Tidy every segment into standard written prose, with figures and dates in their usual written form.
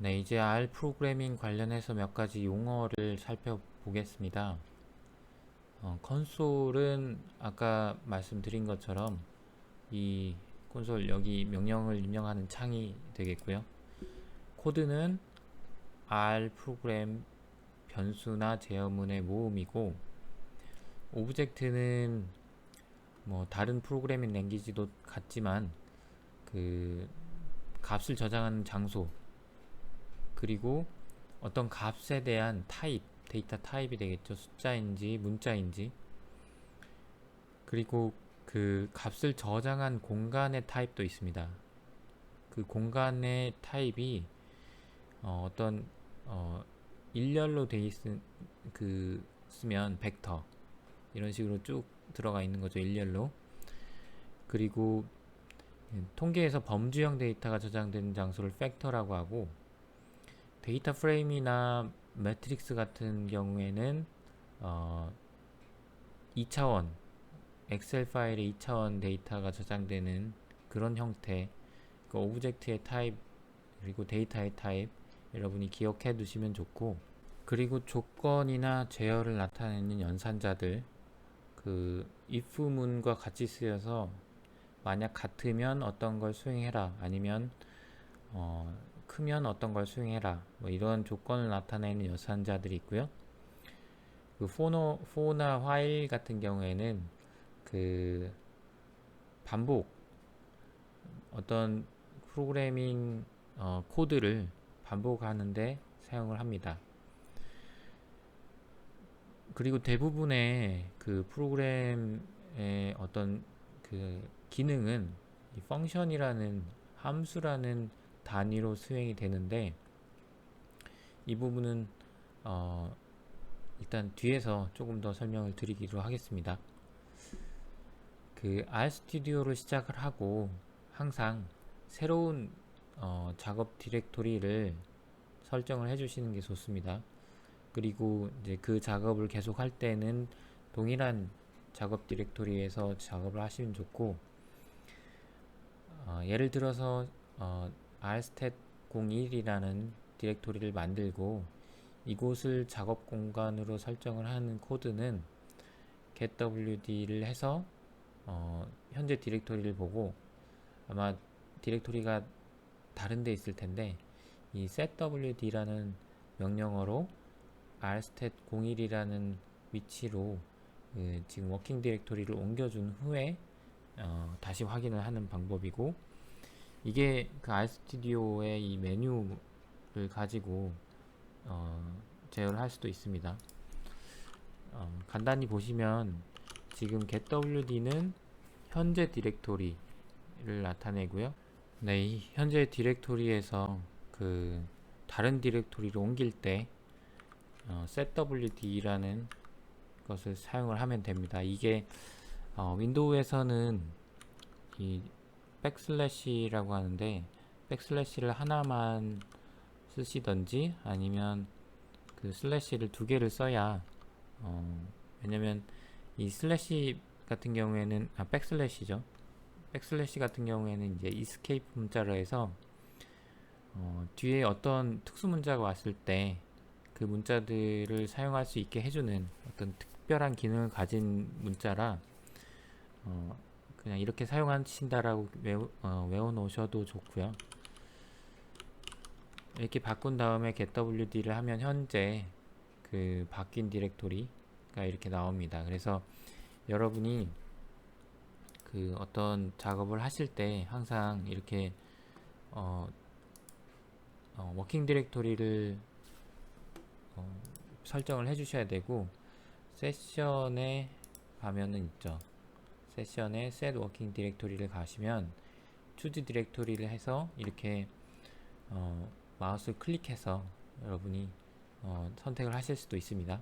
네, 이제 R 프로그래밍 관련해서 몇 가지 용어를 살펴보겠습니다. 콘솔은 아까 말씀드린 것처럼 이 콘솔 여기 명령을 입력하는 창이 되겠고요. 코드는 R 프로그램 변수나 제어문의 모음이고, 오브젝트는 뭐 다른 프로그래밍 랭귀지도 같지만 그 값을 저장하는 장소, 그리고 어떤 값에 대한 타입, 데이터 타입이 되겠죠. 숫자인지 문자인지. 그리고 그 값을 저장한 공간의 타입도 있습니다. 그 공간의 타입이 떤 일렬로 돼 있은 쓰면 벡터 이런 식으로 쭉 들어가 있는 거죠. 일렬로. 그리고 통계에서 범주형 데이터가 저장되는 장소를 팩터라고 하고, 데이터 프레임이나 매트릭스 같은 경우에는 어, 2차원 엑셀 파일에 2차원 데이터가 저장되는 그런 형태, 그 오브젝트의 타입 그리고 데이터의 타입 여러분이 기억해 두시면 좋고, 그리고 조건이나 제어를 나타내는 연산자들, 그 if문과 같이 쓰여서 만약 같으면 어떤 걸 수행해라, 아니면 크면 어떤 걸 수행해라, 뭐 이런 조건을 나타내는 연산자들이 있고요. 그 for나 while 같은 경우에는 그 반복, 어떤 프로그래밍 코드를 반복하는데 사용을 합니다. 그리고 대부분의 그 프로그램의 어떤 그 기능은 이 펑션이라는 함수라는 단위로 수행이 되는데, 이 부분은 일단 뒤에서 조금 더 설명을 드리기로 하겠습니다. 그 RStudi오를 시작을 하고 항상 새로운 작업 디렉토리를 설정을 해주시는 게 좋습니다. 그리고 이제 그 작업을 계속 할 때는 동일한 작업 디렉토리에서 작업을 하시면 좋고, 예를 들어서 rstat01이라는 디렉토리를 만들고 이곳을 작업 공간으로 설정을 하는 코드는 getwd를 해서 현재 디렉토리를 보고, 아마 디렉토리가 다른 데 있을 텐데 이 setwd라는 명령어로 rstat01이라는 위치로 지금 워킹 디렉토리를 옮겨준 후에 다시 확인을 하는 방법이고, 이게 그 RStudi오의 이 메뉴를 가지고 제어를 할 수도 있습니다. 간단히 보시면 지금 getwd는 현재 디렉토리를 나타내고요. 네, 이 현재 디렉토리에서 그 다른 디렉토리로 옮길 때 setwd라는 것을 사용을 하면 됩니다. 이게 윈도우에서는 이 백슬래시라고 하는데, 백슬래시를 하나만 쓰시던지 아니면 그 슬래시를 두 개를 써야 왜냐면 이 슬래시 같은 경우에는 백슬래시죠. 백슬래시 같은 경우에는 이제 이스케이프 문자로 해서 뒤에 어떤 특수 문자가 왔을 때 그 문자들을 사용할 수 있게 해주는 어떤 특별한 기능을 가진 문자라 그냥 이렇게 사용하신다라고 외워 놓으셔도 좋고요. 이렇게 바꾼 다음에 getwd를 하면 현재 그 바뀐 디렉토리가 이렇게 나옵니다. 그래서 여러분이 그 어떤 작업을 하실 때 항상 이렇게 워킹 디렉토리를 설정을 해 주셔야 되고, 세션에 가면은 있죠. 세션에 set working 디렉토리를 가시면 choose 디렉토리를 해서 이렇게 마우스 클릭해서 여러분이 선택을 하실 수도 있습니다.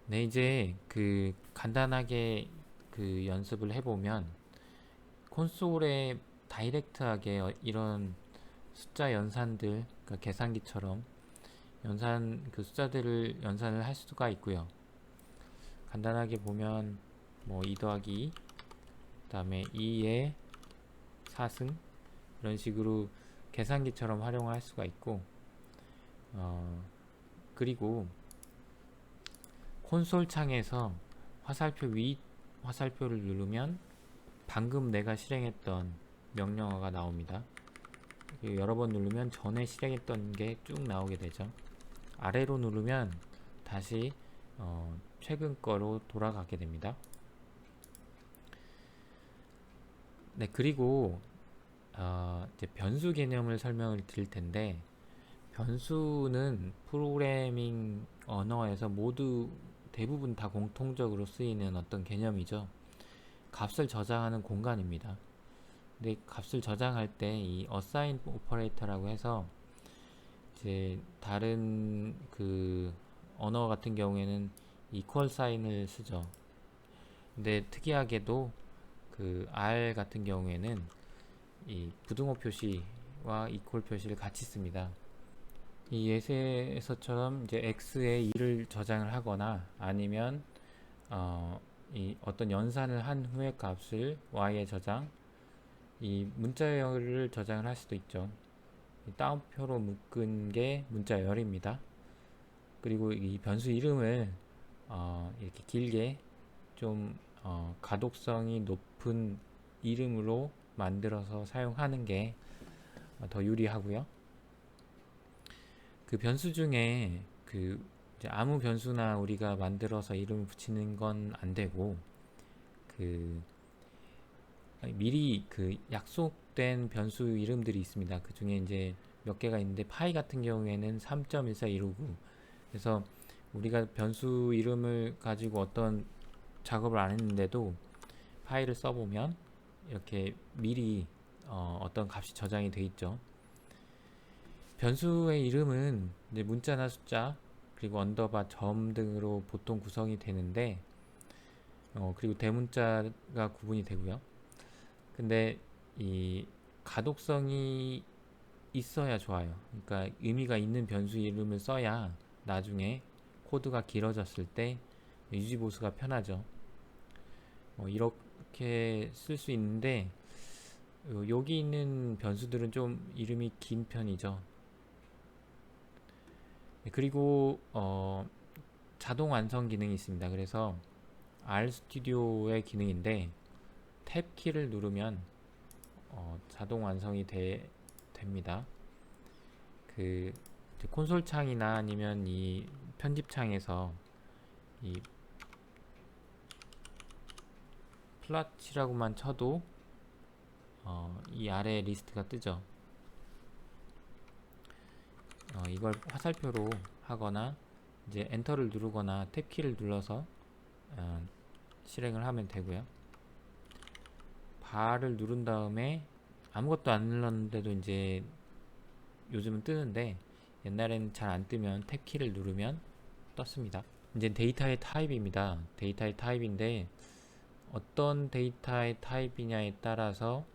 네, 이제 그 간단하게 그 연습을 해보면 콘솔에 다이렉트하게 이런 숫자 연산들, 그러니까 계산기처럼 그 숫자들을 연산을 할 수가 있고요. 간단하게 보면 뭐 2 더하기 2, 그 다음에 2에 4승 이런 식으로 계산기처럼 활용할 수가 있고, 그리고 콘솔 창에서 화살표 위 화살표를 누르면 방금 내가 실행했던 명령어가 나옵니다. 여러 번 누르면 전에 실행했던 게 쭉 나오게 되죠. 아래로 누르면 다시 최근 거로 돌아가게 됩니다. 네, 그리고 이제 변수 개념을 설명을 드릴 텐데, 변수는 프로그래밍 언어에서 모두 대부분 다 공통적으로 쓰이는 어떤 개념이죠. 값을 저장하는 공간입니다. 근데 값을 저장할 때 이 assign 오퍼레이터라고 해서 이제 다른 그 언어 같은 경우에는 equal sign을 쓰죠. 근데 특이하게도 그 R 같은 경우에는 이 부등호 표시와 equal 표시를 같이 씁니다. 이 예시에서처럼 이제 x에 2를 저장을 하거나 아니면 이 어떤 연산을 한 후의 값을 y에 저장, 이 문자열을 저장을 할 수도 있죠. 따옴표로 묶은 게 문자열입니다. 그리고 이 변수 이름을 이렇게 길게 좀 가독성이 높은 이름으로 만들어서 사용하는 게 더 유리하고요. 그 변수 중에 그 이제 아무 변수나 우리가 만들어서 이름을 붙이는 건 안 되고, 그 미리 그 약속된 변수 이름들이 있습니다. 그 중에 이제 몇 개가 있는데, 파이 같은 경우에는 3.141599, 그래서 우리가 변수 이름을 가지고 어떤 작업을 안 했는데도 파일을 써보면 이렇게 미리 어떤 값이 저장이 돼 있죠. 변수의 이름은 이제 문자나 숫자, 그리고 언더바, 점 등으로 보통 구성이 되는데, 그리고 대문자가 구분이 되고요. 근데 이 가독성이 있어야 좋아요. 그러니까 의미가 있는 변수 이름을 써야 나중에 코드가 길어졌을 때 유지보수가 편하죠. 이렇게 쓸 수 있는데, 여기 있는 변수들은 좀 이름이 긴 편이죠. 그리고 자동 완성 기능이 있습니다. 그래서 RStudio의 기능인데, 탭 키를 누르면 자동 완성이 됩니다. 그 콘솔 창이나 아니면 이 편집 창에서 이 플랫이라고만 쳐도 이 아래 리스트가 뜨죠. 이걸 화살표로 하거나 이제 엔터를 누르거나 탭 키를 눌러서 실행을 하면 되고요. 바를 누른 다음에 아무것도 안 눌렀는데도 이제 요즘은 뜨는데, 옛날에는 잘 안 뜨면 탭 키를 누르면 떴습니다. 이제 데이터의 타입입니다. 데이터의 타입인데, 어떤 데이터의 타입이냐에 따라서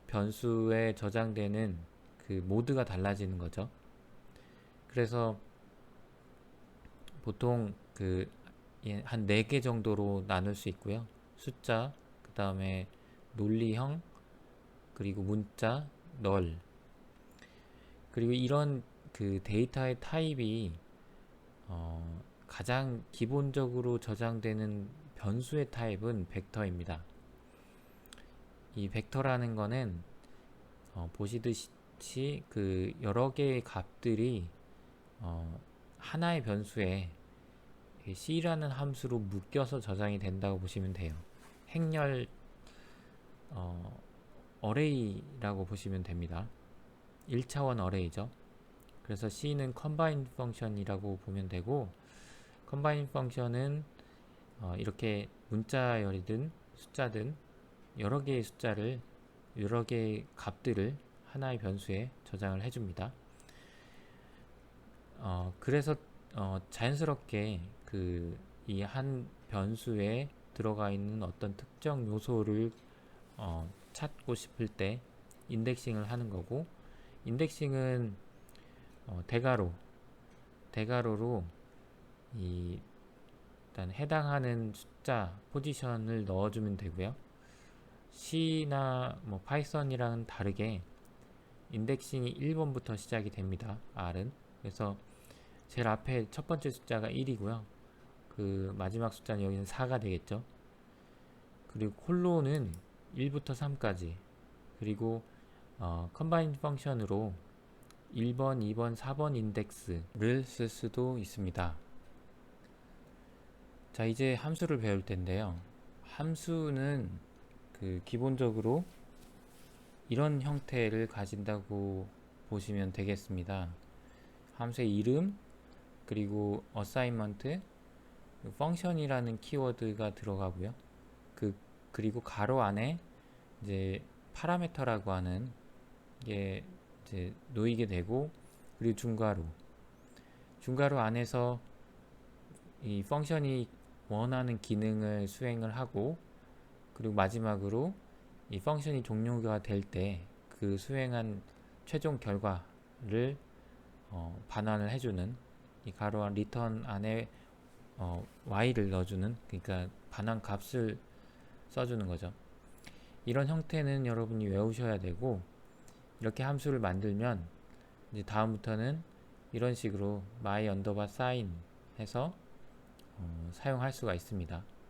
변수에 저장되는 그 모드가 달라지는 거죠. 그래서 보통 그 한 4개 정도로 나눌 수 있고요. 숫자, 그 다음에 논리형, 그리고 문자, 널. 그리고 이런 그 데이터의 타입이 가장 기본적으로 저장되는 변수의 타입은 벡터입니다. 이 벡터라는 거는 보시듯이 그 여러 개의 값들이 하나의 변수에 c라는 함수로 묶여서 저장이 된다고 보시면 돼요. 행렬 어레이라고 보시면 됩니다. 1차원 어레이죠. 그래서 c는 combine 펑션이라고 보면 되고, combine 펑션은 이렇게 문자열이든 숫자든 여러 개의 숫자를, 여러 개의 값들을 하나의 변수에 저장을 해줍니다. 그래서 자연스럽게 그 이 한 변수에 들어가 있는 어떤 특정 요소를 찾고 싶을 때 인덱싱을 하는 거고, 인덱싱은 대괄호로 일단 해당하는 숫자 포지션을 넣어주면 되고요. C나 뭐 파이썬이랑은 다르게 인덱싱이 1번부터 시작이 됩니다. R은. 그래서 제일 앞에 첫 번째 숫자가 1이고요. 그 마지막 숫자는 여기는 4가 되겠죠. 그리고 콜론은 1부터 3까지, 그리고 컴바인 펑션으로 1번, 2번, 4번 인덱스를 쓸 수도 있습니다. 자, 이제 함수를 배울 텐데요. 함수는 기본적으로 이런 형태를 가진다고 보시면 되겠습니다. 함수의 이름, 그리고 어사인먼트, 펑션이라는 키워드가 들어가고요. 그리고 가로 안에 이제 파라미터라고 하는 게 이제 놓이게 되고, 그리고 중괄호 안에서 이 펑션이 원하는 기능을 수행을 하고, 그리고 마지막으로 이 펑션이 종료가 될 때 그 수행한 최종 결과를 반환을 해주는, 이 가로 안 리턴 안에 y를 넣어주는, 그러니까 반환 값을 써주는 거죠. 이런 형태는 여러분이 외우셔야 되고, 이렇게 함수를 만들면 이제 다음부터는 이런 식으로 my_sign 해서 사용할 수가 있습니다.